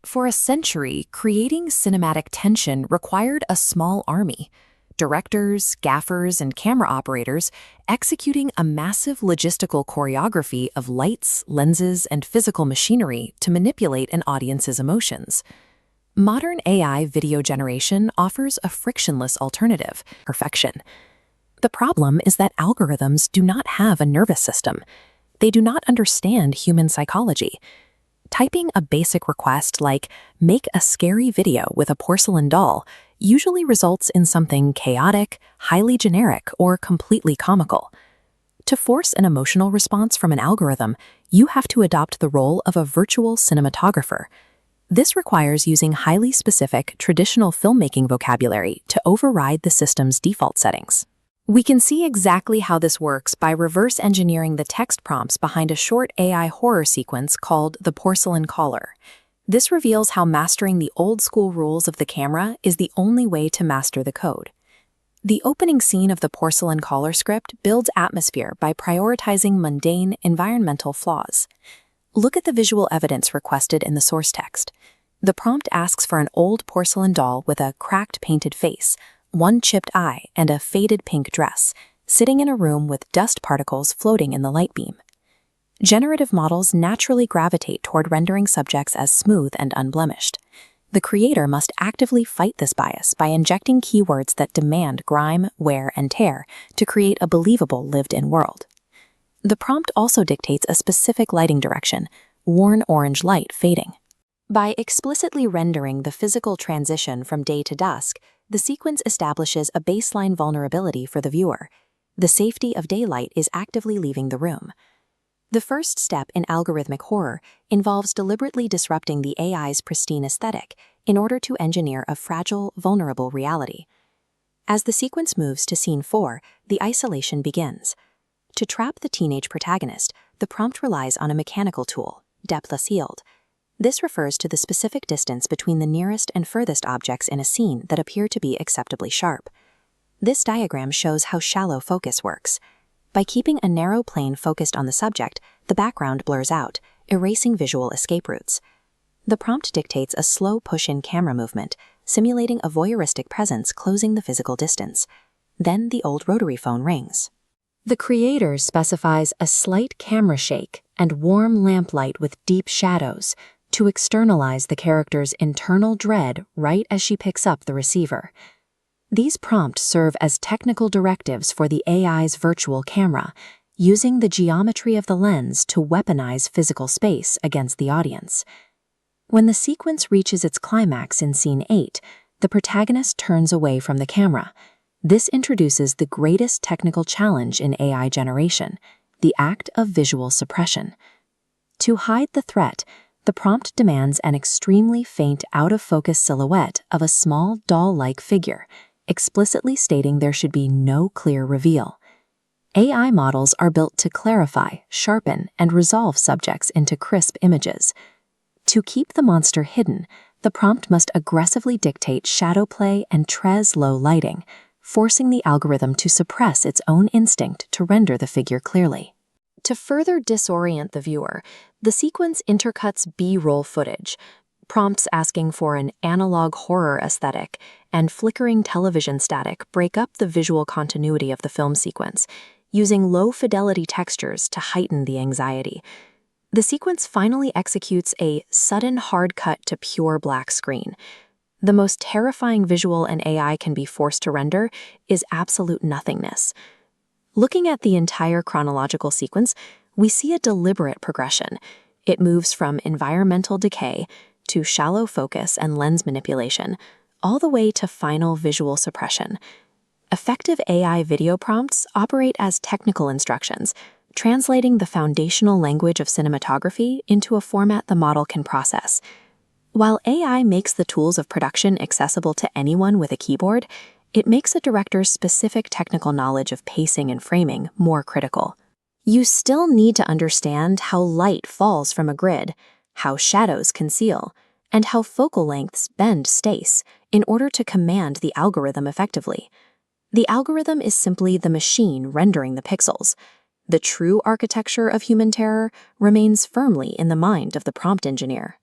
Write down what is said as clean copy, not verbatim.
For a century, creating cinematic tension required a small army. Directors, gaffers, and camera operators executing a massive logistical choreography of lights, lenses, and physical machinery to manipulate an audience's emotions. Modern AI video generation offers a frictionless alternative: perfection. The problem is that algorithms do not have a nervous system. They do not understand human psychology. Typing a basic request like, "Make a scary video with a porcelain doll," usually results in something chaotic, highly generic, or completely comical. To force an emotional response from an algorithm, you have to adopt the role of a virtual cinematographer. This requires using highly specific, traditional filmmaking vocabulary to override the system's default settings. We can see exactly how this works by reverse engineering the text prompts behind a short AI horror sequence called the Porcelain Caller. This reveals how mastering the old-school rules of the camera is the only way to master the code. The opening scene of the Porcelain Caller script builds atmosphere by prioritizing mundane, environmental flaws. Look at the visual evidence requested in the source text. The prompt asks for an old porcelain doll with a cracked painted face, one chipped eye, and a faded pink dress, sitting in a room with dust particles floating in the light beam. Generative models naturally gravitate toward rendering subjects as smooth and unblemished. The creator must actively fight this bias by injecting keywords that demand grime, wear, and tear to create a believable lived-in world. The prompt also dictates a specific lighting direction: warm orange light fading. By explicitly rendering the physical transition from day to dusk, the sequence establishes a baseline vulnerability for the viewer. The safety of daylight is actively leaving the room. The first step in algorithmic horror involves deliberately disrupting the AI's pristine aesthetic in order to engineer a fragile, vulnerable reality. As the sequence moves to scene 4, the isolation begins. To trap the teenage protagonist, the prompt relies on a mechanical tool, depthless yield. This refers to the specific distance between the nearest and furthest objects in a scene that appear to be acceptably sharp. This diagram shows how shallow focus works. By keeping a narrow plane focused on the subject, the background blurs out, erasing visual escape routes. The prompt dictates a slow push-in camera movement, simulating a voyeuristic presence closing the physical distance. Then the old rotary phone rings. The creator specifies a slight camera shake and warm lamplight with deep shadows to externalize the character's internal dread right as she picks up the receiver. These prompts serve as technical directives for the AI's virtual camera, using the geometry of the lens to weaponize physical space against the audience. When the sequence reaches its climax in scene 8, the protagonist turns away from the camera. This introduces the greatest technical challenge in AI generation: the act of visual suppression. To hide the threat, the prompt demands an extremely faint out-of-focus silhouette of a small doll-like figure, explicitly stating there should be no clear reveal. AI models are built to clarify, sharpen, and resolve subjects into crisp images. To keep the monster hidden, the prompt must aggressively dictate shadow play and très low lighting, forcing the algorithm to suppress its own instinct to render the figure clearly. To further disorient the viewer, the sequence intercuts B-roll footage, prompts asking for an analog horror aesthetic, and flickering television static break up the visual continuity of the film sequence, using low-fidelity textures to heighten the anxiety. The sequence finally executes a sudden hard cut to pure black screen. The most terrifying visual an AI can be forced to render is absolute nothingness. Looking at the entire chronological sequence, we see a deliberate progression. It moves from environmental decay to shallow focus and lens manipulation, all the way to final visual suppression. Effective AI video prompts operate as technical instructions, translating the foundational language of cinematography into a format the model can process. While AI makes the tools of production accessible to anyone with a keyboard, it makes a director's specific technical knowledge of pacing and framing more critical. You still need to understand how light falls from a grid, how shadows conceal, and how focal lengths bend space in order to command the algorithm effectively. The algorithm is simply the machine rendering the pixels. The true architecture of human terror remains firmly in the mind of the prompt engineer.